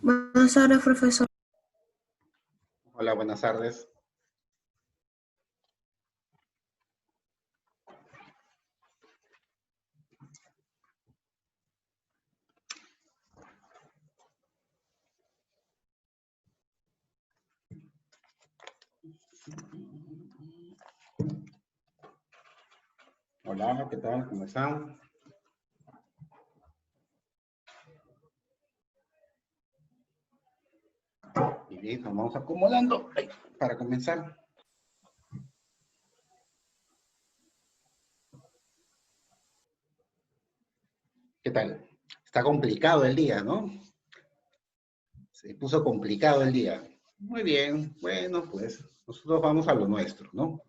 Buenas tardes, profesor. Hola, buenas tardes. Hola, ¿qué tal? ¿Cómo están? Y bien, nos vamos acomodando para comenzar. ¿Qué tal? Está complicado el día, ¿no? Se puso complicado el día. Muy bien, bueno, pues nosotros vamos a lo nuestro, ¿no?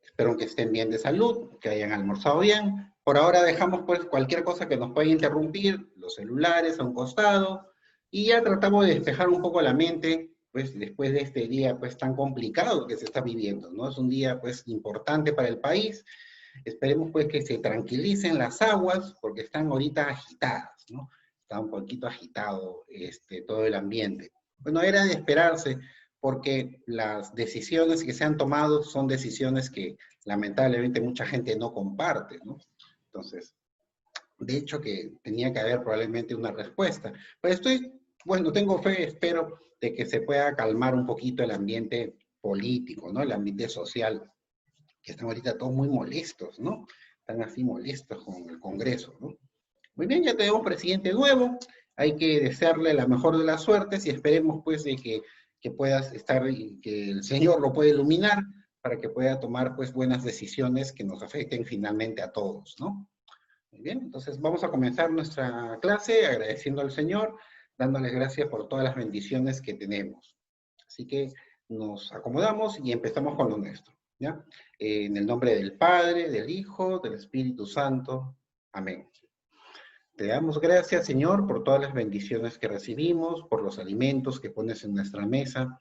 Espero que estén bien de salud, que hayan almorzado bien. Por ahora dejamos pues cualquier cosa que nos pueda interrumpir, los celulares a un costado, y ya tratamos de despejar un poco la mente, pues después de este día pues tan complicado que se está viviendo, ¿no? Es un día pues importante para el país. Esperemos pues que se tranquilicen las aguas, porque están ahorita agitadas, ¿no? Está un poquito agitado todo el ambiente. Bueno, era de esperarse, porque las decisiones que se han tomado son decisiones que lamentablemente mucha gente no comparte, ¿no? Entonces, de hecho que tenía que haber probablemente una respuesta. Pero bueno, tengo fe, espero, de que se pueda calmar un poquito el ambiente político, ¿no? El ambiente social, que están ahorita todos muy molestos, ¿no? Están así molestos con el Congreso, ¿no? Muy bien, ya tenemos presidente nuevo, hay que desearle la mejor de las suertes y esperemos pues de que puedas estar y que el Señor lo pueda iluminar para que pueda tomar pues buenas decisiones que nos afecten finalmente a todos, ¿no? Muy bien, entonces vamos a comenzar nuestra clase agradeciendo al Señor, dándoles gracias por todas las bendiciones que tenemos. Así que nos acomodamos y empezamos con lo nuestro, ¿ya? En el nombre del Padre, del Hijo, del Espíritu Santo. Amén. Te damos gracias, Señor, por todas las bendiciones que recibimos, por los alimentos que pones en nuestra mesa.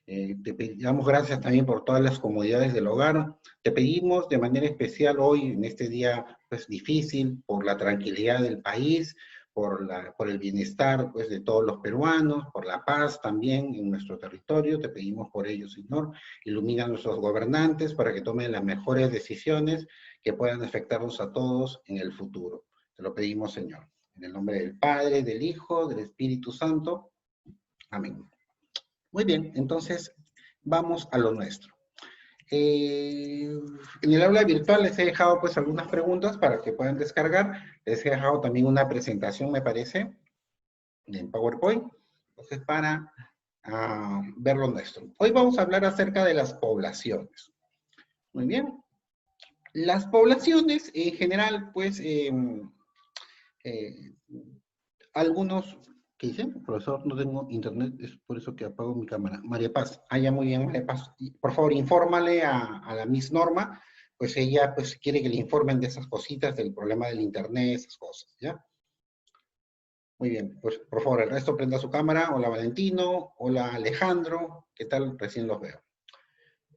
Te damos gracias también por todas las comodidades del hogar. Te pedimos de manera especial hoy, en este día pues difícil, por la tranquilidad del país, por el bienestar pues de todos los peruanos, por la paz también en nuestro territorio. Te pedimos por ello, Señor. Ilumina a nuestros gobernantes para que tomen las mejores decisiones que puedan afectarnos a todos en el futuro. Te lo pedimos, Señor. En el nombre del Padre, del Hijo, del Espíritu Santo. Amén. Muy bien, entonces vamos a lo nuestro. En el aula virtual les he dejado pues algunas preguntas para que puedan descargar. Les he dejado también una presentación, me parece, en PowerPoint. Entonces, para ver lo nuestro. Hoy vamos a hablar acerca de las poblaciones. Muy bien. Las poblaciones, en general, pues, algunos, ¿qué dicen? Profesor, no tengo internet, es por eso que apago mi cámara. María Paz, ya muy bien, María Paz. Por favor, infórmale a la Miss Norma, pues ella pues quiere que le informen de esas cositas, del problema del internet, esas cosas, ¿ya? Muy bien, pues por favor, el resto prenda su cámara. Hola Valentino, hola Alejandro, ¿qué tal? Recién los veo.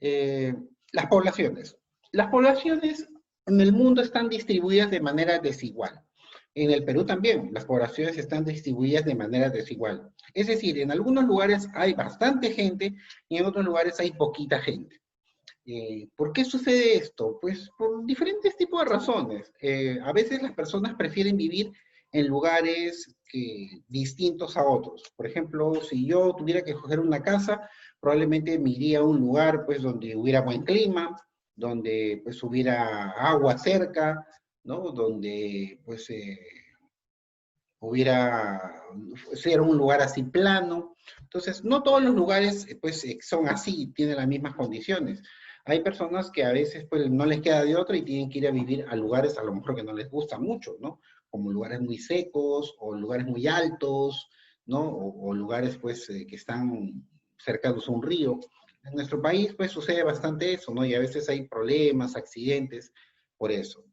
Eh, las poblaciones. Las poblaciones en el mundo están distribuidas de manera desigual. En el Perú también, las poblaciones están distribuidas de manera desigual. Es decir, en algunos lugares hay bastante gente y en otros lugares hay poquita gente. ¿Por qué sucede esto? Pues por diferentes tipos de razones. A veces las personas prefieren vivir en lugares distintos a otros. Por ejemplo, si yo tuviera que escoger una casa, probablemente me iría a un lugar pues, donde hubiera buen clima, donde pues, hubiera agua cerca, ¿no? Donde pues, ser un lugar así plano. Entonces, no todos los lugares pues son así, tienen las mismas condiciones. Hay personas que a veces pues no les queda de otra y tienen que ir a vivir a lugares a lo mejor que no les gusta mucho, ¿no? Como lugares muy secos o lugares muy altos, ¿no? O lugares pues que están cercanos a un río. En nuestro país pues sucede bastante eso, ¿no? Y a veces hay problemas, accidentes, por eso.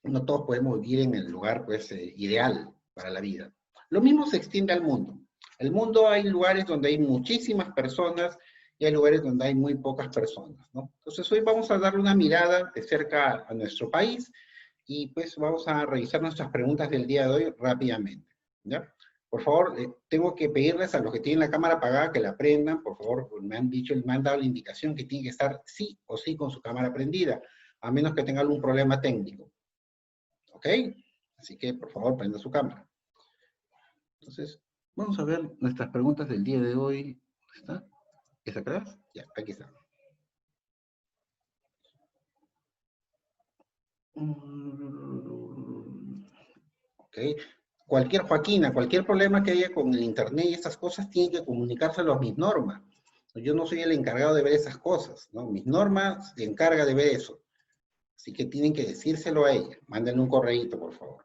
No todos podemos vivir en el lugar pues ideal para la vida. Lo mismo se extiende al mundo. El mundo hay lugares donde hay muchísimas personas y hay lugares donde hay muy pocas personas, ¿no? Entonces hoy vamos a darle una mirada de cerca a nuestro país y pues vamos a revisar nuestras preguntas del día de hoy rápidamente, ¿ya? Por favor, tengo que pedirles a los que tienen la cámara apagada que la prendan, por favor, me han dicho, me han dado la indicación que tiene que estar sí o sí con su cámara prendida, a menos que tenga algún problema técnico, ¿ok? Así que, por favor, prenda su cámara. Entonces, vamos a ver nuestras preguntas del día de hoy. ¿Dónde está? ¿Es acá? Ya, aquí está. Ok. Cualquier Joaquina, cualquier problema que haya con el internet y estas cosas, tiene que comunicárselo a mis normas. Yo no soy el encargado de ver esas cosas, ¿no? Mis normas se encarga de ver eso. Así que tienen que decírselo a ella. Mándenle un correíto, por favor.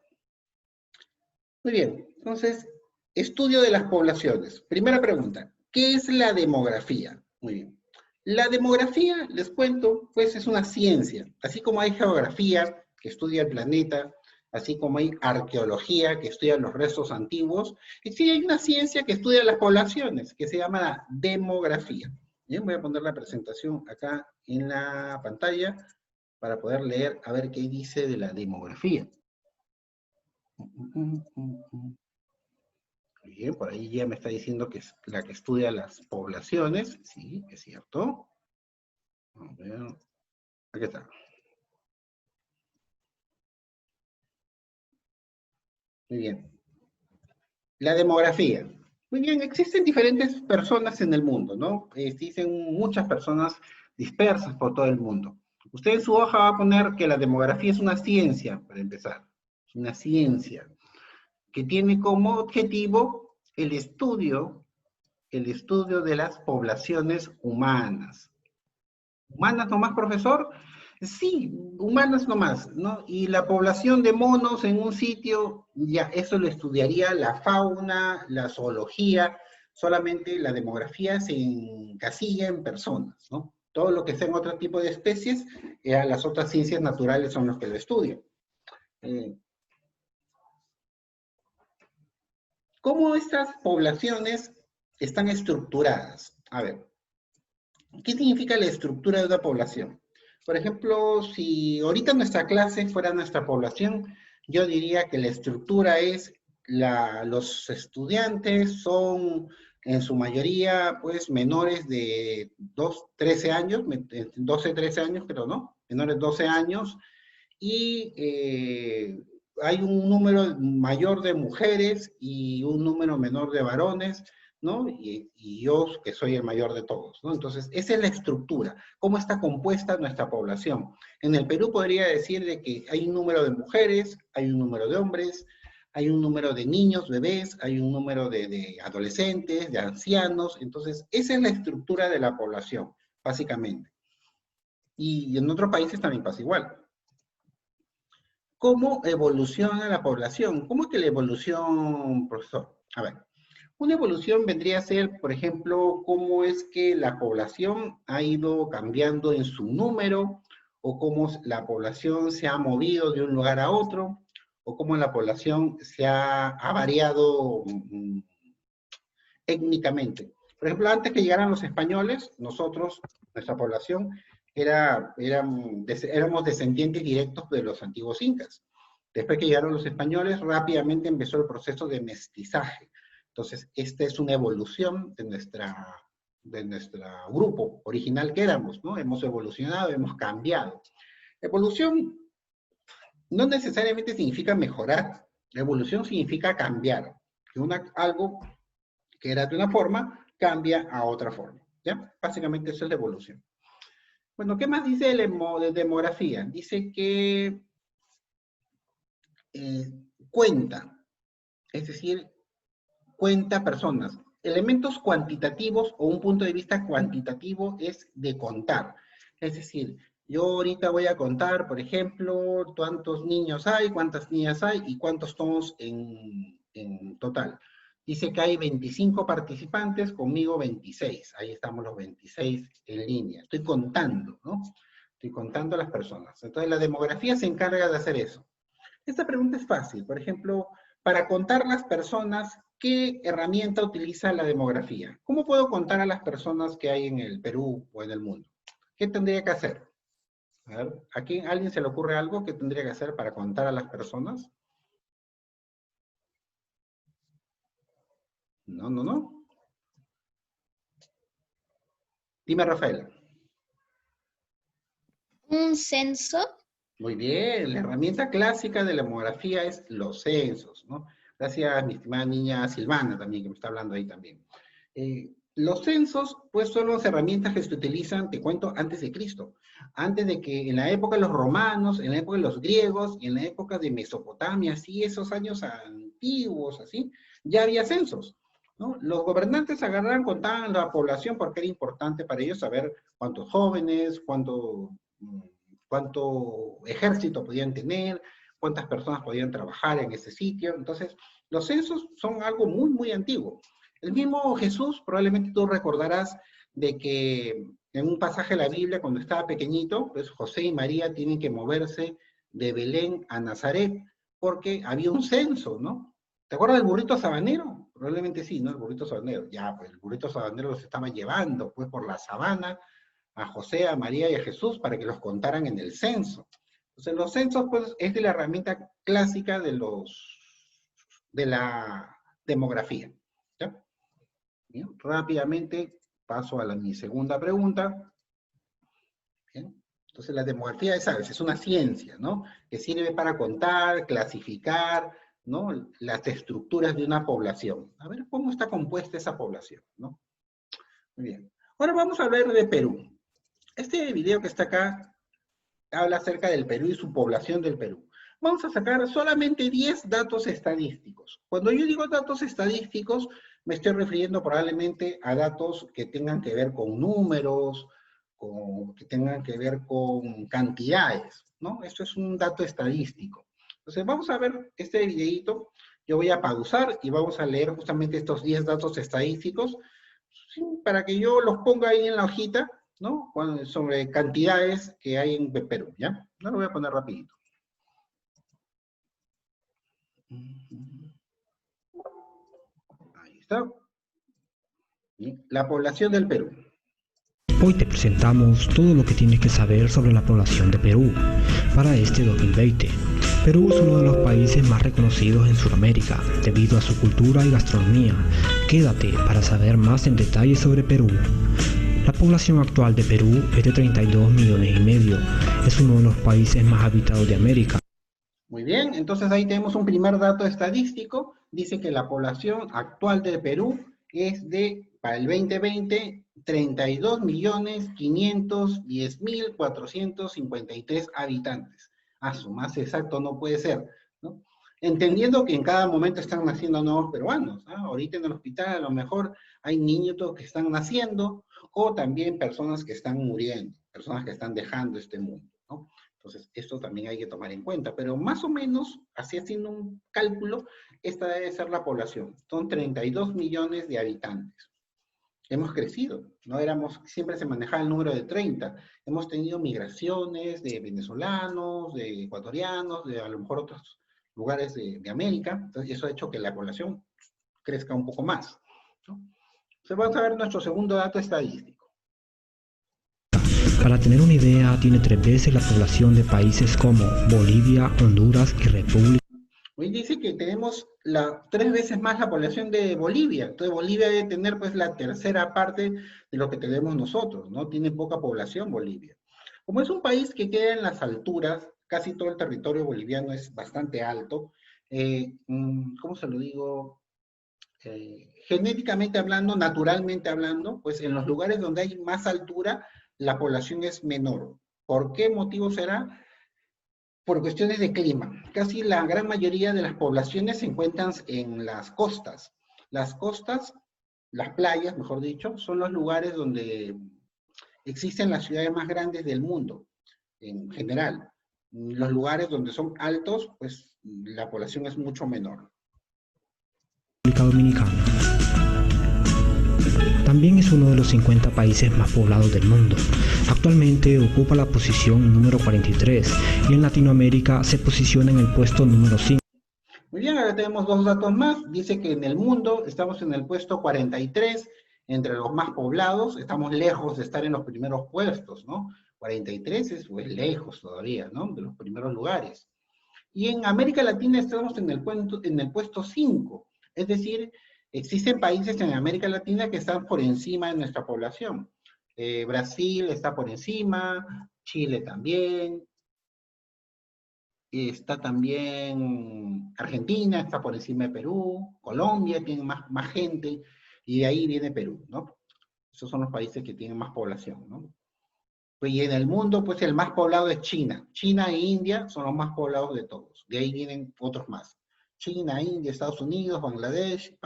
Muy bien. Entonces, estudio de las poblaciones. Primera pregunta. ¿Qué es la demografía? Muy bien. La demografía, les cuento, pues es una ciencia. Así como hay geografía, que estudia el planeta, así como hay arqueología, que estudia los restos antiguos, y sí hay una ciencia que estudia las poblaciones, que se llama la demografía. Bien, voy a poner la presentación acá en la pantalla para poder leer, a ver qué dice de la demografía. Bien, por ahí ya me está diciendo que es la que estudia las poblaciones. Sí, es cierto. A ver, aquí está. Muy bien. La demografía. Muy bien, existen diferentes personas en el mundo, ¿no? Existen muchas personas dispersas por todo el mundo. Usted en su hoja va a poner que la demografía es una ciencia, para empezar. Es una ciencia que tiene como objetivo el estudio de las poblaciones humanas. ¿Humanas nomás, profesor? Sí, humanas nomás, ¿no? Y la población de monos en un sitio, ya eso lo estudiaría la fauna, la zoología, solamente la demografía se encasilla en personas, ¿no? Todo lo que sea en otro tipo de especies, las otras ciencias naturales son los que lo estudian. ¿Cómo estas poblaciones están estructuradas? A ver, ¿qué significa la estructura de una población? Por ejemplo, si ahorita nuestra clase fuera nuestra población, yo diría que la estructura es los estudiantes son en su mayoría pues menores de 13 años, 12, 13 años creo, ¿no? Menores de 12 años y hay un número mayor de mujeres y un número menor de varones, ¿no? Y yo, que soy el mayor de todos, ¿no? Entonces, esa es la estructura, cómo está compuesta nuestra población. En el Perú podría decir de que hay un número de mujeres, hay un número de hombres, hay un número de niños, bebés, hay un número de adolescentes, de ancianos, entonces, esa es la estructura de la población, básicamente. Y en otros países también pasa igual. ¿Cómo evoluciona la población? ¿Cómo es que la evolución, profesor? A ver, una evolución vendría a ser, por ejemplo, cómo es que la población ha ido cambiando en su número, o cómo la población se ha movido de un lugar a otro, o cómo la población ha variado étnicamente. Por ejemplo, antes que llegaran los españoles, nosotros, nuestra población, éramos descendientes directos de los antiguos incas. Después que llegaron los españoles, rápidamente empezó el proceso de mestizaje. Entonces, esta es una evolución de nuestro grupo original que éramos, ¿no? Hemos evolucionado, hemos cambiado. Evolución no necesariamente significa mejorar. La evolución significa cambiar. Que algo que era de una forma, cambia a otra forma. ¿Ya? Básicamente eso es la evolución. Bueno, ¿qué más dice de demografía? Dice que cuenta, es decir, cuenta personas. Elementos cuantitativos o un punto de vista cuantitativo es de contar. Es decir, yo ahorita voy a contar, por ejemplo, cuántos niños hay, cuántas niñas hay y cuántos somos en total. Dice que hay 25 participantes, conmigo 26. Ahí estamos los 26 en línea. Estoy contando, ¿no? Estoy contando a las personas. Entonces la demografía se encarga de hacer eso. Esta pregunta es fácil. Por ejemplo, para contar las personas, ¿qué herramienta utiliza la demografía? ¿Cómo puedo contar a las personas que hay en el Perú o en el mundo? ¿Qué tendría que hacer? A ver, ¿a alguien se le ocurre algo que tendría que hacer para contar a las personas? No, no, no. Dime, Rafael. Un censo. Muy bien, la herramienta clásica de la demografía es los censos, ¿no? Gracias, mi estimada niña Silvana también, que me está hablando ahí también. Los censos, pues, son las herramientas que se utilizan, te cuento, antes de Cristo. Antes de que, en la época de los romanos, en la época de los griegos, y en la época de Mesopotamia, así, esos años antiguos, así, ya había censos, ¿no? Los gobernantes agarraban, contaban la población porque era importante para ellos saber cuántos jóvenes, cuánto ejército podían tener, cuántas personas podían trabajar en ese sitio. Entonces, los censos son algo muy, muy antiguo. El mismo Jesús, probablemente tú recordarás de que en un pasaje de la Biblia, cuando estaba pequeñito, pues José y María tienen que moverse de Belén a Nazaret, porque había un censo, ¿no? ¿Te acuerdas del burrito sabanero? Probablemente sí, ¿no? El burrito sabanero. Ya, pues el burrito sabanero los estaba llevando, pues, por la sabana, a José, a María y a Jesús para que los contaran en el censo. Entonces, los censos, pues, es de la herramienta clásica de la demografía. ¿Ya? Bien, rápidamente paso a mi segunda pregunta. Bien. Entonces, la demografía, ¿sabes? Es una ciencia, ¿no? Que sirve para contar, clasificar, ¿no? Las estructuras de una población. A ver, ¿cómo está compuesta esa población, ¿no? Muy bien. Ahora vamos a hablar de Perú. Este video que está acá habla acerca del Perú y su población del Perú. Vamos a sacar solamente 10 datos estadísticos. Cuando yo digo datos estadísticos, me estoy refiriendo probablemente a datos que tengan que ver con números, que tengan que ver con cantidades, ¿no? Esto es un dato estadístico. Entonces, vamos a ver este videito. Yo voy a pausar y vamos a leer justamente estos 10 datos estadísticos, ¿sí? Para que yo los ponga ahí en la hojita, ¿no? Sobre cantidades que hay en Perú, ¿ya? No lo voy a poner rapidito. Ahí está. La población del Perú. Hoy te presentamos todo lo que tienes que saber sobre la población de Perú para este 2020. Perú es uno de los países más reconocidos en Sudamérica debido a su cultura y gastronomía. Quédate para saber más en detalle sobre Perú. La población actual de Perú es de 32 millones y medio. Es uno de los países más habitados de América. Muy bien, entonces ahí tenemos un primer dato estadístico. Dice que la población actual de Perú es de, para el 2020, 32.510.453 habitantes. Su más exacto no puede ser, ¿no? Entendiendo que en cada momento están naciendo nuevos peruanos, ¿no? Ahorita en el hospital a lo mejor hay niños que están naciendo, o también personas que están muriendo, personas que están dejando este mundo, ¿no? Entonces, esto también hay que tomar en cuenta, pero más o menos, así haciendo un cálculo, esta debe ser la población. Son 32 millones de habitantes. Hemos crecido, no éramos, siempre se manejaba el número de 30. Hemos tenido migraciones de venezolanos, de ecuatorianos, de a lo mejor otros lugares de América, entonces eso ha hecho que la población crezca un poco más, ¿no? Entonces vamos a ver nuestro segundo dato estadístico. Para tener una idea, tiene 3 veces la población de países como Bolivia, Honduras y República. Hoy dice que tenemos 3 veces más la población de Bolivia. Entonces Bolivia debe tener pues la tercera parte de lo que tenemos nosotros, ¿no? Tiene poca población Bolivia. Como es un país que queda en las alturas, casi todo el territorio boliviano es bastante alto, ¿cómo se lo digo? Genéticamente hablando, naturalmente hablando, pues en los lugares donde hay más altura, la población es menor. ¿Por qué motivo será? Por cuestiones de clima. Casi la gran mayoría de las poblaciones se encuentran en las costas. Las costas, las playas, mejor dicho, son los lugares donde existen las ciudades más grandes del mundo, en general. Los lugares donde son altos, pues la población es mucho menor. Dominicana. También es uno de los 50 países más poblados del mundo. Actualmente ocupa la posición número 43 y en Latinoamérica se posiciona en el puesto número 5. Muy bien, ahora tenemos 2 datos más. Dice que en el mundo estamos en el puesto 43, entre los más poblados. Estamos lejos de estar en los primeros puestos, ¿no? 43 es pues, lejos todavía, ¿no? De los primeros lugares. Y en América Latina estamos en el puesto 5. Es decir, existen países en América Latina que están por encima de nuestra población. Brasil está por encima, Chile también, está también Argentina, está por encima de Perú, Colombia tiene más gente, y de ahí viene Perú, ¿no? Esos son los países que tienen más población, ¿no? Pues, y en el mundo, pues el más poblado es China. China e India son los más poblados de todos. De ahí vienen otros más. China, India, Estados Unidos, Bangladesh,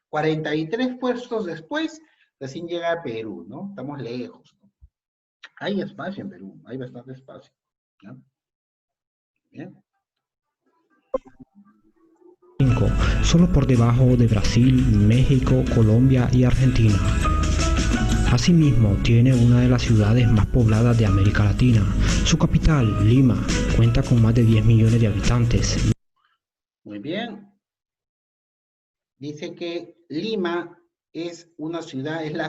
43 puestos después, recién llega Perú, ¿no? Estamos lejos, ¿no? Hay espacio en Perú, hay bastante espacio, ¿no? Bien. 5, solo por debajo de Brasil, México, Colombia y Argentina. Asimismo, tiene una de las ciudades más pobladas de América Latina. Su capital, Lima, cuenta con más de 10 millones de habitantes. Muy bien. Dice que Lima es la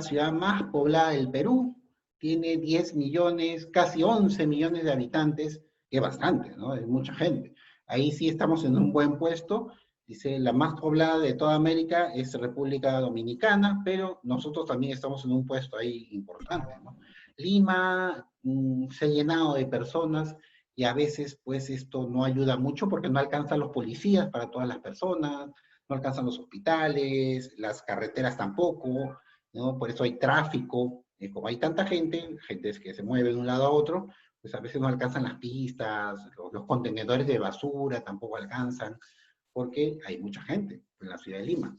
ciudad más poblada del Perú. Tiene 10 millones, casi 11 millones de habitantes, que es bastante, ¿no? Es mucha gente. Ahí sí estamos en un buen puesto. Dice, la más poblada de toda América es República Dominicana, pero nosotros también estamos en un puesto ahí importante, ¿no? Lima se ha llenado de personas y a veces, pues, esto no ayuda mucho porque no alcanzan los policías para todas las personas, no alcanzan los hospitales, las carreteras tampoco, ¿no? Por eso hay tráfico. Como hay tanta gente que se mueve de un lado a otro, pues a veces no alcanzan las pistas, los contenedores de basura tampoco alcanzan, porque hay mucha gente en la ciudad de Lima.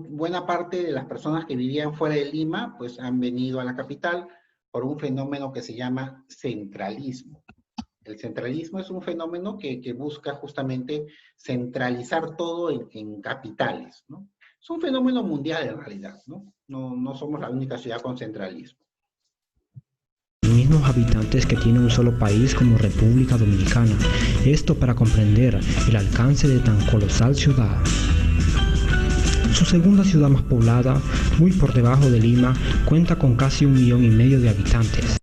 Buena parte de las personas que vivían fuera de Lima, pues han venido a la capital por un fenómeno que se llama centralismo. El centralismo es un fenómeno que busca justamente centralizar todo en capitales, ¿no? Es un fenómeno mundial en realidad, ¿no? No somos la única ciudad con centralismo. Mismos habitantes que tiene un solo país como República Dominicana. Esto para comprender el alcance de tan colosal ciudad. Su segunda ciudad más poblada, muy por debajo de Lima, cuenta con casi 1,5 millones de habitantes.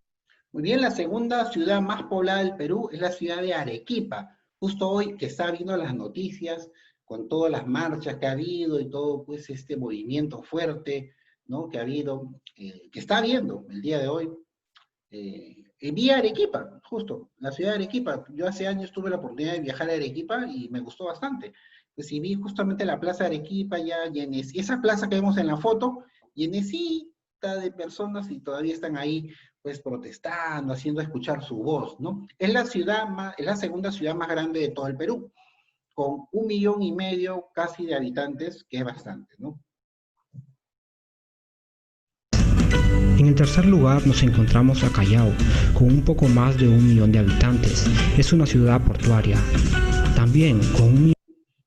Muy bien, la segunda ciudad más poblada del Perú es la ciudad de Arequipa. Justo hoy que está viendo las noticias, con todas las marchas que ha habido y todo pues este movimiento fuerte, ¿no? Que ha habido, que está habiendo el día de hoy. Vi a Arequipa, justo, la ciudad de Arequipa. Yo hace años tuve la oportunidad de viajar a Arequipa y me gustó bastante. Pues y vi justamente la plaza de Arequipa ya esa plaza que vemos en la foto, llenecita de personas y todavía están ahí pues protestando, haciendo escuchar su voz, ¿no? Es la segunda ciudad más grande de todo el Perú, con 1,5 millones casi de habitantes, que es bastante, ¿no? En el tercer lugar nos encontramos a Callao, con un poco más de 1 millón de habitantes. Es una ciudad portuaria. También con 1 millón...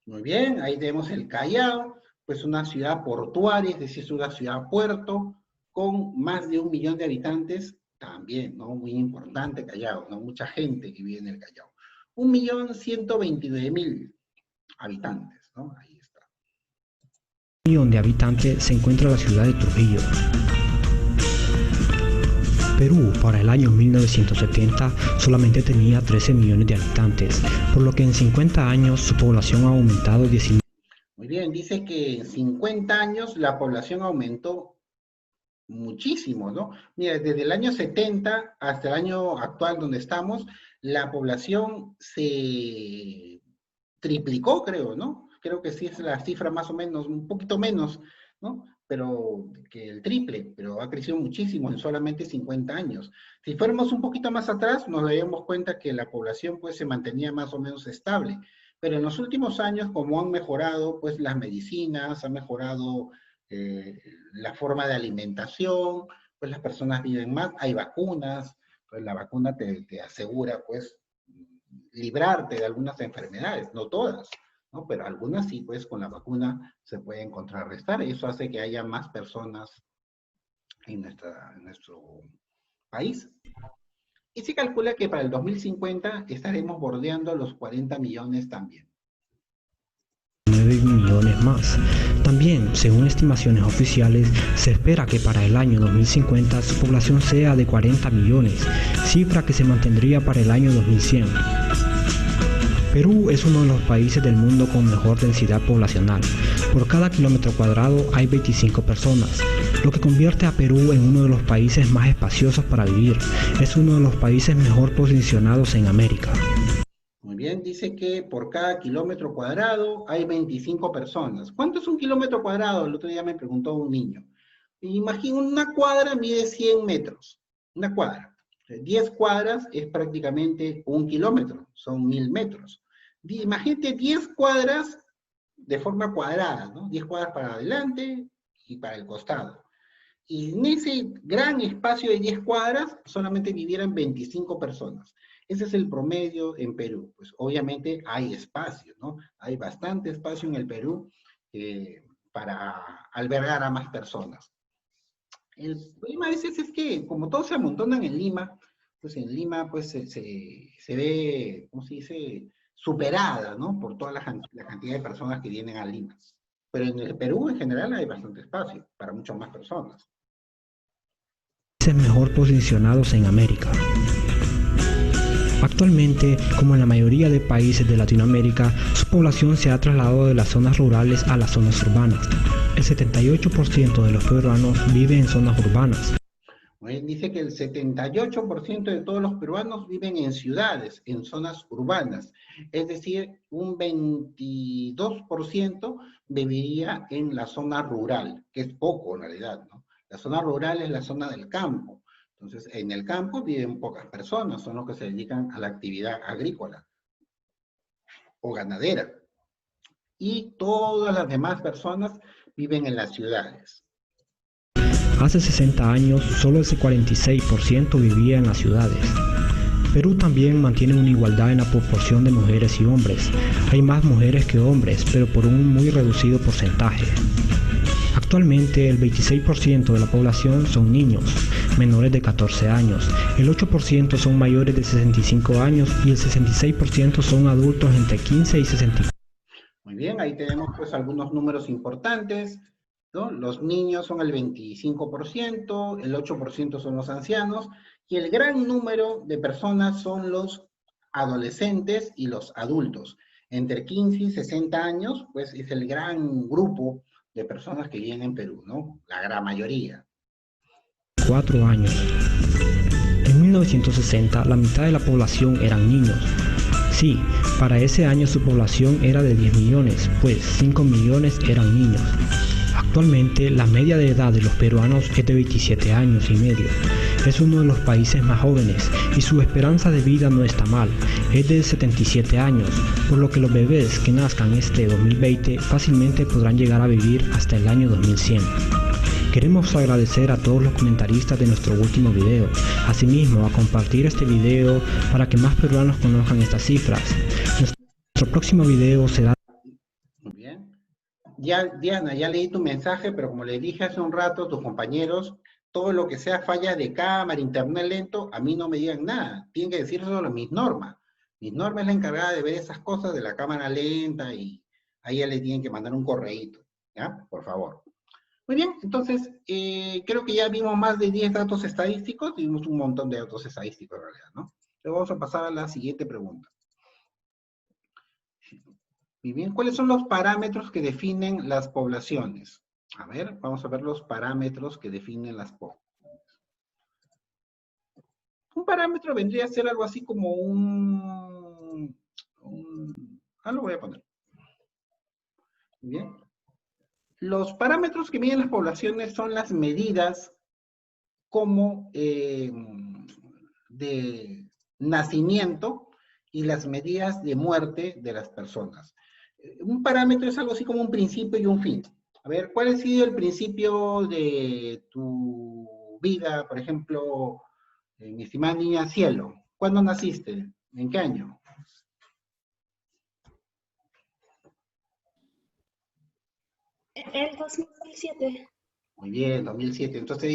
Muy bien, ahí tenemos el Callao, pues una ciudad portuaria, es decir, es una ciudad puerto, con más de 1 millón de habitantes, también, ¿no? Muy importante Callao, ¿no? Mucha gente que vive en el Callao. 1.129.000 habitantes, ¿no? Ahí está. 1 millón de habitantes se encuentra la ciudad de Trujillo. Perú, para el año 1970, solamente tenía 13 millones de habitantes, por lo que en 50 años su población ha aumentado 19. Muy bien, dice que en 50 años la población aumentó muchísimo, ¿no? Mira, desde el año 70 hasta el año actual donde estamos, la población se triplicó, creo, ¿no? Creo que sí es la cifra más o menos, un poquito menos, ¿no? Pero que el triple, pero ha crecido muchísimo en solamente 50 años. Si fuéramos un poquito más atrás, nos daríamos cuenta que la población pues se mantenía más o menos estable, pero en los últimos años, como han mejorado pues las medicinas, ha mejorado la forma de alimentación, pues las personas viven más, hay vacunas, pues la vacuna te asegura pues librarte de algunas enfermedades, no todas, ¿no? Pero algunas sí, pues con la vacuna se pueden contrarrestar. Eso hace que haya más personas en nuestro país. Y se calcula que para el 2050 estaremos bordeando los 40 millones también. 9 millones millones más. También, según estimaciones oficiales, se espera que para el año 2050 su población sea de 40 millones, cifra que se mantendría para el año 2100. Perú es uno de los países del mundo con mejor densidad poblacional. Por cada kilómetro cuadrado hay 25 personas, lo que convierte a Perú en uno de los países más espaciosos para vivir. Es uno de los países mejor posicionados en América. Muy bien, dice que por cada kilómetro cuadrado hay 25 personas. ¿Cuánto es un kilómetro cuadrado? El otro día me preguntó un niño. Imagina, una cuadra mide 100 metros. Una cuadra. 10 cuadras es prácticamente un kilómetro, son 1000 metros. Imagínate 10 cuadras de forma cuadrada, ¿no? 10 cuadras para adelante y para el costado. Y en ese gran espacio de 10 cuadras solamente vivieran 25 personas. Ese es el promedio en Perú. Pues obviamente hay espacio, ¿no? Hay bastante espacio en el Perú para albergar a más personas. El problema a veces es que, como todos se amontonan en Lima, pues en Lima pues se ve, ¿cómo se dice?, superada, ¿no?, por toda la cantidad de personas que vienen a Lima. Pero en el Perú en general hay bastante espacio para muchas más personas. Mejor posicionados en América. Actualmente, como en la mayoría de países de Latinoamérica, su población se ha trasladado de las zonas rurales a las zonas urbanas. El 78% de los peruanos vive en zonas urbanas. Dice que el 78% de todos los peruanos viven en ciudades, en zonas urbanas. Es decir, un 22% viviría en la zona rural, que es poco en realidad, ¿no? La zona rural es la zona del campo. Entonces, en el campo viven pocas personas, son los que se dedican a la actividad agrícola o ganadera. Y todas las demás personas viven en las ciudades. Hace 60 años, solo el 46% vivía en las ciudades. Perú también mantiene una igualdad en la proporción de mujeres y hombres. Hay más mujeres que hombres, pero por un muy reducido porcentaje. Actualmente, el 26% de la población son niños, menores de 14 años, el 8% son mayores de 65 años y el 66% son adultos entre 15 y 64. Muy bien, ahí tenemos pues algunos números importantes, ¿no? Los niños son el 25%, el 8% son los ancianos, y el gran número de personas son los adolescentes y los adultos. Entre 15 y 60 años, pues es el gran grupo de personas que viven en Perú, ¿no? La gran mayoría. 4 años. En 1960, la mitad de la población eran niños. Sí, para ese año su población era de 10 millones, pues 5 millones eran niños. Actualmente, la media de edad de los peruanos es de 27 años y medio. Es uno de los países más jóvenes y su esperanza de vida no está mal, es de 77 años, por lo que los bebés que nazcan este 2020 fácilmente podrán llegar a vivir hasta el año 2100. Queremos agradecer a todos los comentaristas de nuestro último video, asimismo a compartir este video para que más peruanos conozcan estas cifras. Nuestro próximo video será... Muy bien. Ya, Diana, ya leí tu mensaje, pero como le dije hace un rato a tus compañeros, todo lo que sea fallas de cámara, internet lento, a mí no me digan nada. Tienen que decir solo mis normas. Mis normas es la encargada de ver esas cosas de la cámara lenta y ahí ya le tienen que mandar un correíto, ¿ya? Por favor. Muy bien, entonces, creo que ya vimos más de 10 datos estadísticos, vimos un montón de datos estadísticos en realidad, ¿no? Luego vamos a pasar a la siguiente pregunta. Muy bien, ¿cuáles son los parámetros que definen las poblaciones? A ver, vamos a ver los parámetros que definen las poblaciones. Un parámetro vendría a ser algo así como lo voy a poner. Muy bien. Los parámetros que miden las poblaciones son las medidas como de nacimiento y las medidas de muerte de las personas. Un parámetro es algo así como un principio y un fin. A ver, ¿cuál ha sido el principio de tu vida, por ejemplo, mi estimada niña Cielo? ¿Cuándo naciste? ¿En qué año? El 2007. Muy bien, 2007. Entonces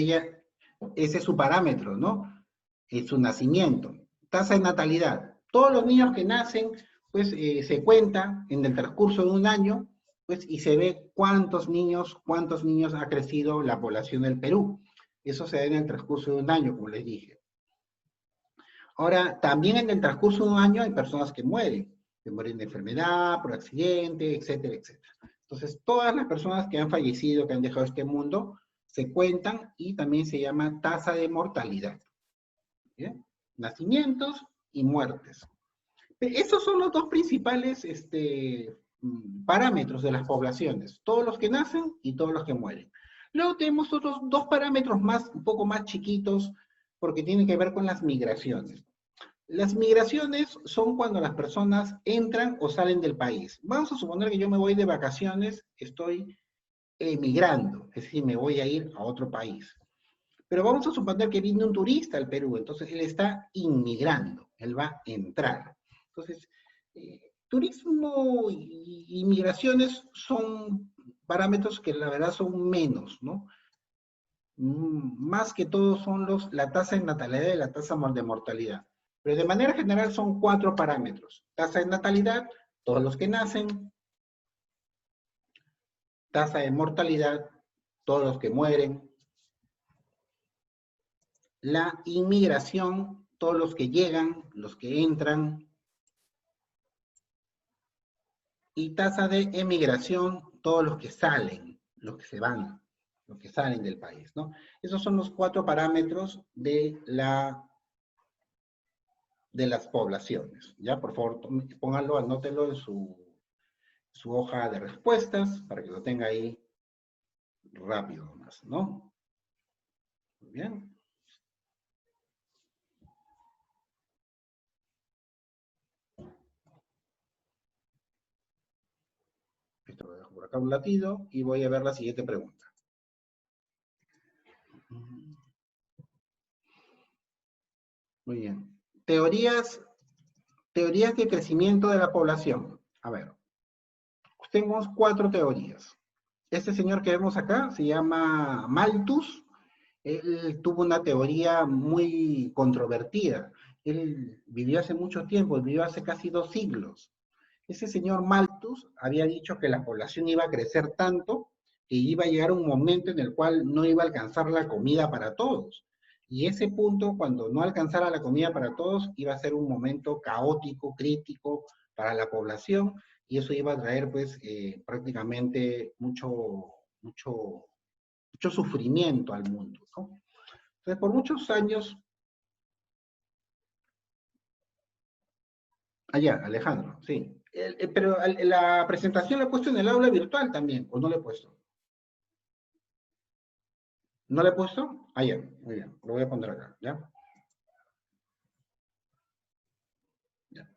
ese es su parámetro, ¿no? Es su nacimiento. Tasa de natalidad. Todos los niños que nacen, pues se cuenta en el transcurso de un año pues, y se ve cuántos niños ha crecido la población del Perú. Eso se ve en el transcurso de un año, como les dije. Ahora, también en el transcurso de un año hay personas que mueren de enfermedad, por accidente, etcétera, etcétera. Entonces, todas las personas que han fallecido, que han dejado este mundo, se cuentan y también se llama tasa de mortalidad. ¿Bien? Nacimientos y muertes. Esos son los dos principales parámetros de las poblaciones, todos los que nacen y todos los que mueren. Luego tenemos otros dos parámetros más, un poco más chiquitos, porque tienen que ver con las migraciones. Las migraciones son cuando las personas entran o salen del país. Vamos a suponer que yo me voy de vacaciones, estoy emigrando, es decir, me voy a ir a otro país. Pero vamos a suponer que viene un turista al Perú, entonces él está inmigrando, él va a entrar. Entonces, turismo y migraciones son parámetros que la verdad son menos, ¿no? Más que todo son la tasa de natalidad y la tasa de mortalidad. Pero de manera general son 4 parámetros. Tasa de natalidad, todos los que nacen. Tasa de mortalidad, todos los que mueren. La inmigración, todos los que llegan, los que entran. Y tasa de emigración, todos los que salen, los que se van, los que salen del país, ¿no? Esos son los 4 parámetros de las poblaciones. Ya, por favor, pónganlo, anótenlo en su hoja de respuestas para que lo tenga ahí rápido nomás, ¿no? Muy bien. Esto lo dejo por acá un latido y voy a ver la siguiente pregunta. Muy bien. Teorías de crecimiento de la población. A ver, tenemos 4 teorías. Este señor que vemos acá se llama Malthus. Él tuvo una teoría muy controvertida. Él vivió hace mucho tiempo, vivió hace casi 2 siglos. Ese señor Malthus había dicho que la población iba a crecer tanto que iba a llegar un momento en el cual no iba a alcanzar la comida para todos. Y ese punto, cuando no alcanzara la comida para todos, iba a ser un momento caótico, crítico para la población, y eso iba a traer, pues, prácticamente mucho sufrimiento al mundo, ¿no? Entonces, por muchos años... Allá, Alejandro, sí. Pero la presentación la he puesto en el aula virtual también, ¿o no la he puesto? ¿No la he puesto? Allá, muy bien, lo voy a poner acá, ¿ya? Ya.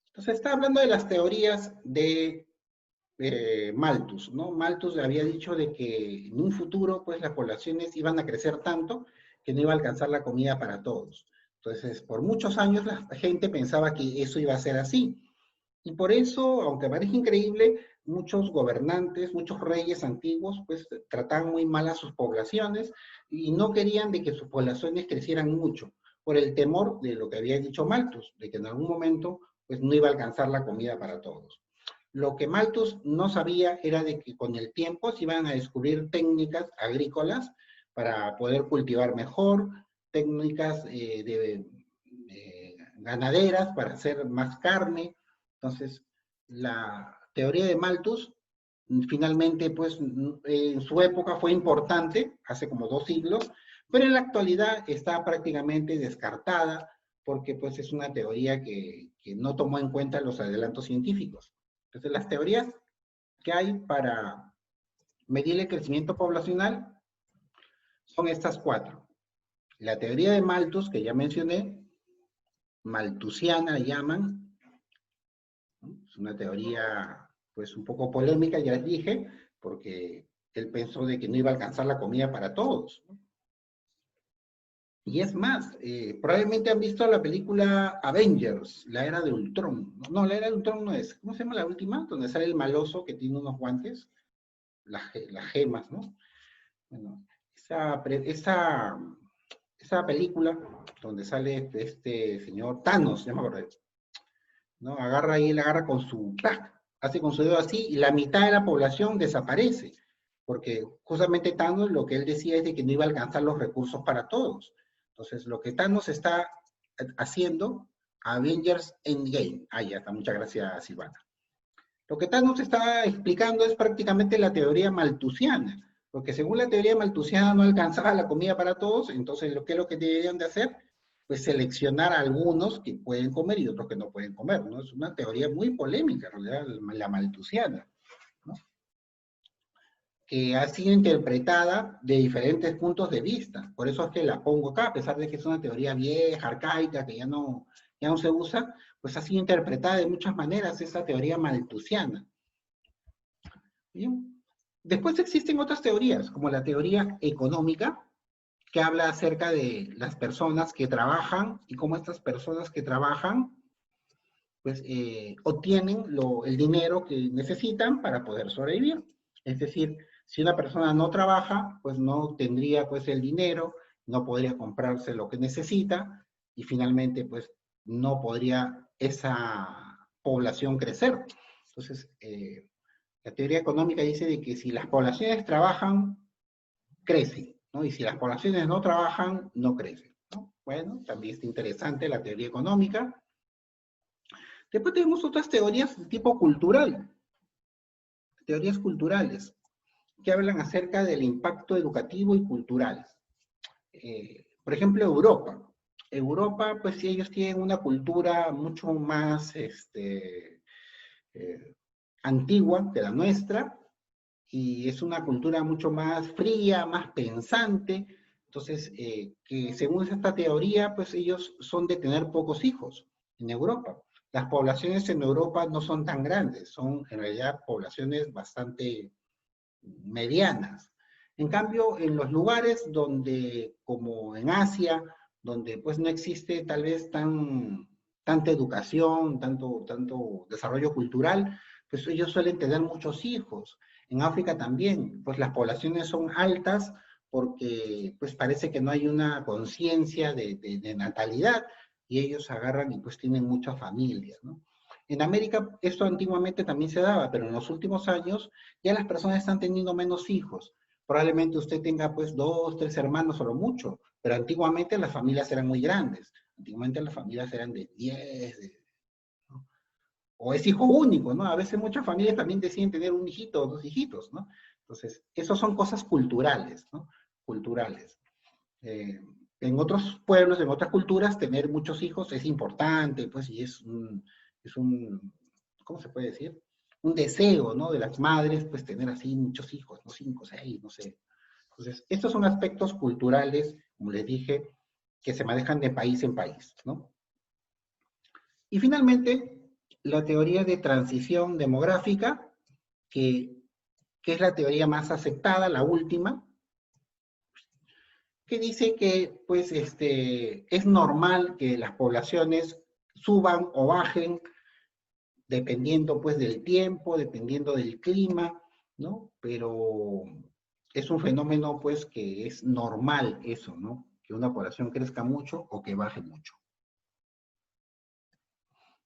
Entonces, está hablando de las teorías de Malthus, ¿no? Malthus había dicho de que en un futuro, pues, las poblaciones iban a crecer tanto que no iba a alcanzar la comida para todos. Entonces, por muchos años la gente pensaba que eso iba a ser así. Y por eso, aunque parezca increíble, muchos gobernantes, muchos reyes antiguos, pues trataban muy mal a sus poblaciones y no querían de que sus poblaciones crecieran mucho, por el temor de lo que había dicho Malthus, de que en algún momento pues no iba a alcanzar la comida para todos. Lo que Malthus no sabía era de que con el tiempo se iban a descubrir técnicas agrícolas para poder cultivar mejor, técnicas ganaderas para hacer más carne. Entonces, la teoría de Malthus, finalmente, pues, en su época fue importante, hace como 2 siglos, pero en la actualidad está prácticamente descartada, porque pues es una teoría que no tomó en cuenta los adelantos científicos. Entonces, las teorías que hay para medir el crecimiento poblacional son estas 4. La teoría de Malthus, que ya mencioné, malthusiana la llaman. Es una teoría, pues, un poco polémica, ya les dije, porque él pensó de que no iba a alcanzar la comida para todos. Y es más, probablemente han visto la película Avengers, la era de Ultron. No, la era de Ultron no es. ¿Cómo se llama la última? Donde sale el maloso que tiene unos guantes, las gemas, ¿no? Bueno, esa película donde sale este señor Thanos, ya me acordé, ¿no? Él agarra con su hace con su dedo así y la mitad de la población desaparece. Porque justamente Thanos lo que él decía es de que no iba a alcanzar los recursos para todos. Entonces, lo que Thanos está haciendo, Avengers Endgame. Ah, ya está, muchas gracias, Silvana. Lo que Thanos está explicando es prácticamente la teoría malthusiana, porque según la teoría malthusiana no alcanzaba la comida para todos, entonces, ¿qué es lo que deberían de hacer? Pues seleccionar a algunos que pueden comer y otros que no pueden comer, ¿no? Es una teoría muy polémica, en realidad, la malthusiana, ¿no? Que ha sido interpretada de diferentes puntos de vista. Por eso es que la pongo acá, a pesar de que es una teoría vieja, arcaica, que ya no se usa, pues ha sido interpretada de muchas maneras esa teoría malthusiana. ¿Bien? Después existen otras teorías, como la teoría económica, que habla acerca de las personas que trabajan y cómo estas personas que trabajan pues obtienen el dinero que necesitan para poder sobrevivir. Es decir, si una persona no trabaja, pues no tendría pues el dinero, no podría comprarse lo que necesita y finalmente pues no podría esa población crecer. Entonces, la teoría económica dice de que si las poblaciones trabajan, crecen, ¿no? Y si las poblaciones no trabajan, no crecen, ¿no? Bueno, también es interesante la teoría económica. Después tenemos otras teorías de tipo cultural, teorías culturales, que hablan acerca del impacto educativo y cultural. Por ejemplo, Europa. Europa, pues ellos tienen una cultura mucho más antigua que la nuestra, y es una cultura mucho más fría, más pensante. Entonces, que según esta teoría, pues ellos son de tener pocos hijos en Europa. Las poblaciones en Europa no son tan grandes, son en realidad poblaciones bastante medianas. En cambio, en los lugares donde, como en Asia, donde pues no existe tal vez tanta educación, tanto desarrollo cultural, pues ellos suelen tener muchos hijos. En África también, pues las poblaciones son altas porque pues parece que no hay una conciencia de natalidad y ellos agarran y pues tienen muchas familias, ¿no? En América esto antiguamente también se daba, pero en los últimos años ya las personas están teniendo menos hijos. Probablemente usted tenga pues 2, 3 hermanos o lo mucho, pero antiguamente las familias eran muy grandes. Antiguamente las familias eran de 10, ¿no? O es hijo único, ¿no? A veces muchas familias también deciden tener un hijito o 2 hijitos, ¿no? Entonces, eso son cosas culturales, ¿no? Culturales. En otros pueblos, en otras culturas, tener muchos hijos es importante, pues, y es un, ¿cómo se puede decir? Un deseo, ¿no? De las madres, pues, tener así muchos hijos, ¿no? 5, 6, no sé. Entonces, estos son aspectos culturales, como les dije, que se manejan de país en país, ¿no? Y finalmente, la teoría de transición demográfica, que es la teoría más aceptada, la última, que dice que pues, es normal que las poblaciones suban o bajen dependiendo pues, del tiempo, dependiendo del clima, ¿no? Pero es un fenómeno pues, que es normal eso, ¿no? Que una población crezca mucho o que baje mucho.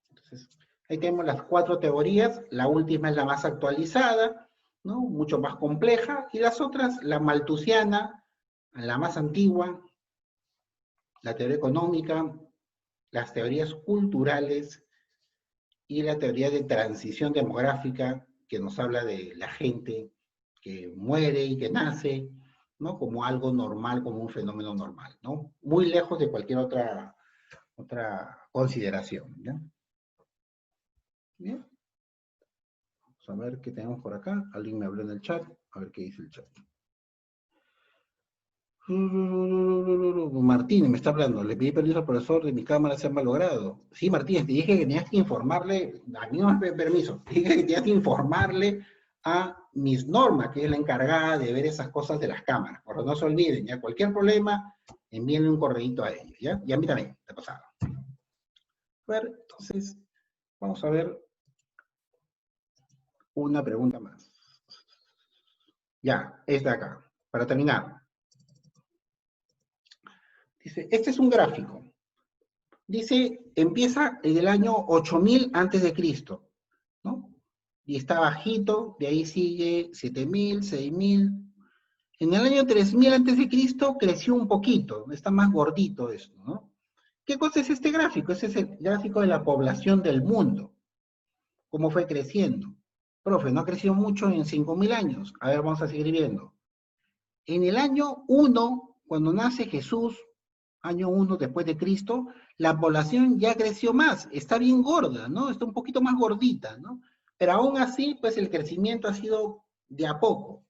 Entonces, ahí tenemos las 4 teorías, la última es la más actualizada, ¿no? Mucho más compleja, y las otras, la malthusiana, la más antigua, la teoría económica, las teorías culturales y la teoría de transición demográfica, que nos habla de la gente que muere y que nace, ¿no? Como algo normal, como un fenómeno normal, ¿no? Muy lejos de cualquier otra consideración, ¿ya? Bien. Vamos a ver qué tenemos por acá. Alguien me habló en el chat, a ver qué dice el chat. Martín me está hablando, le pedí permiso al profesor de mi cámara se ha malogrado. Sí, Martín, te dije que tenías que informarle, a mí no me permiso, te dije que tenías que informarle a Miss Norma, que es la encargada de ver esas cosas de las cámaras. Por no se olviden, ya cualquier problema, envíenle un correíto a ellos, ¿ya? Y a mí también, te pasaba. A ver, entonces, vamos a ver una pregunta más. Ya, es de acá, para terminar. Dice, este es un gráfico. Dice, empieza en el año 8000 antes de Cristo, ¿no? y está bajito, de ahí sigue 7.000, 6.000. En el año 3000 a.C. creció un poquito, está más gordito esto, ¿no? ¿Qué cosa es este gráfico? Ese es el gráfico de la población del mundo. ¿Cómo fue creciendo? Profe, no ha crecido mucho en 5.000 años. A ver, vamos a seguir viendo. En el año 1, cuando nace Jesús, año 1 después de Cristo, la población ya creció más, está bien gorda, ¿no? Está un poquito más gordita, ¿no? Pero aún así, pues el crecimiento ha sido de a poco.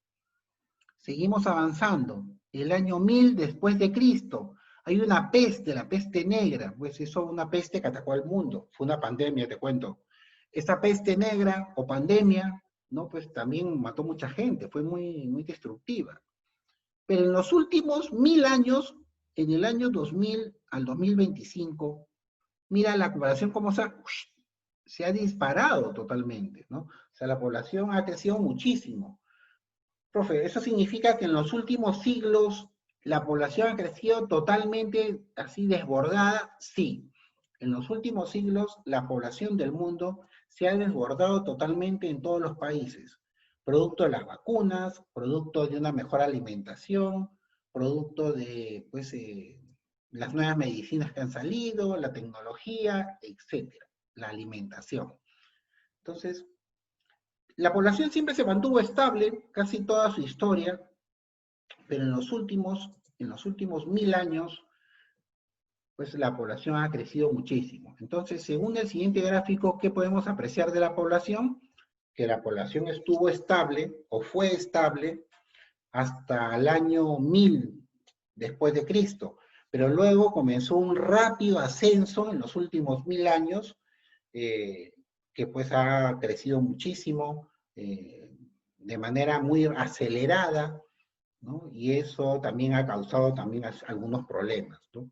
Seguimos avanzando. El año 1000 después de Cristo, hay una peste, la peste negra, pues eso, una peste que atacó al mundo, fue una pandemia, te cuento. Esta peste negra o pandemia, ¿no? Pues también mató mucha gente, fue muy, muy destructiva. Pero en los últimos 1000 años, en el año 2000 al 2025, mira la población cómo se ha disparado totalmente, ¿no? O sea, la población ha crecido muchísimo. Profe, ¿eso significa que en los últimos siglos la población ha crecido totalmente así desbordada? Sí. En los últimos siglos la población del mundo se ha desbordado totalmente en todos los países. Producto de las vacunas, producto de una mejor alimentación, producto de pues, las nuevas medicinas que han salido, la tecnología, etcétera, la alimentación. Entonces, la población siempre se mantuvo estable, casi toda su historia, pero en los últimos 1000 años, pues la población ha crecido muchísimo. Entonces, según el siguiente gráfico, ¿qué podemos apreciar de la población? Que la población estuvo estable, o fue estable, hasta el año 1000 después de Cristo, pero luego comenzó un rápido ascenso en los últimos 1000 años, que pues ha crecido muchísimo, de manera muy acelerada, ¿no? Y eso también ha causado también algunos problemas, ¿no?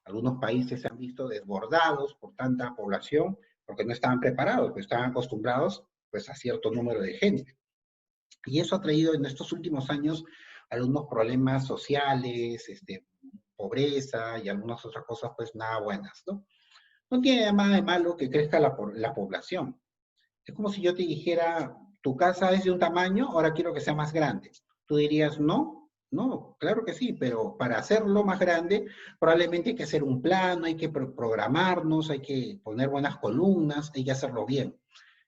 Algunos países se han visto desbordados por tanta población, porque no estaban preparados, pues estaban acostumbrados pues, a cierto número de gente. Y eso ha traído en estos últimos años algunos problemas sociales, pobreza y algunas otras cosas pues nada buenas, ¿no? No tiene nada de malo que crezca la población. Es como si yo te dijera, tu casa es de un tamaño, ahora quiero que sea más grande. Tú dirías, no, no, claro que sí, pero para hacerlo más grande, probablemente hay que hacer un plano, hay que programarnos, hay que poner buenas columnas, hay que hacerlo bien.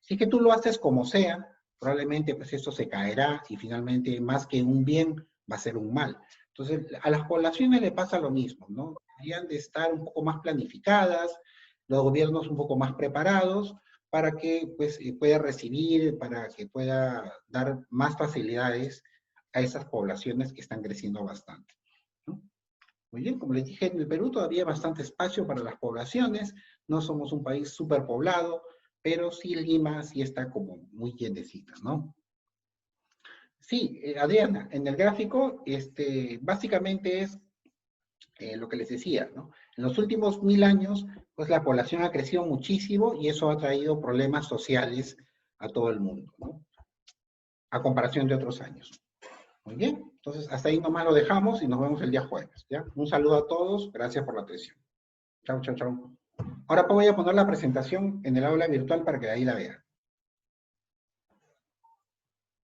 Si es que tú lo haces como sea, probablemente pues esto se caerá y finalmente más que un bien va a ser un mal. Entonces, a las poblaciones le pasa lo mismo, ¿no? Deberían de estar un poco más planificadas, los gobiernos un poco más preparados, para que pues, pueda recibir, para que pueda dar más facilidades a esas poblaciones que están creciendo bastante, ¿no? Muy bien, como les dije, en el Perú todavía hay bastante espacio para las poblaciones, no somos un país superpoblado, pero sí Lima sí está como muy llenecita, ¿no? Sí, Adriana, en el gráfico, básicamente es lo que les decía, ¿no? En los últimos 1000 años, pues la población ha crecido muchísimo y eso ha traído problemas sociales a todo el mundo, ¿no? A comparación de otros años. Muy bien, entonces hasta ahí nomás lo dejamos y nos vemos el día jueves, ¿ya? Un saludo a todos, gracias por la atención. Chau, chau, chau. Ahora voy a poner la presentación en el aula virtual para que de ahí la vean.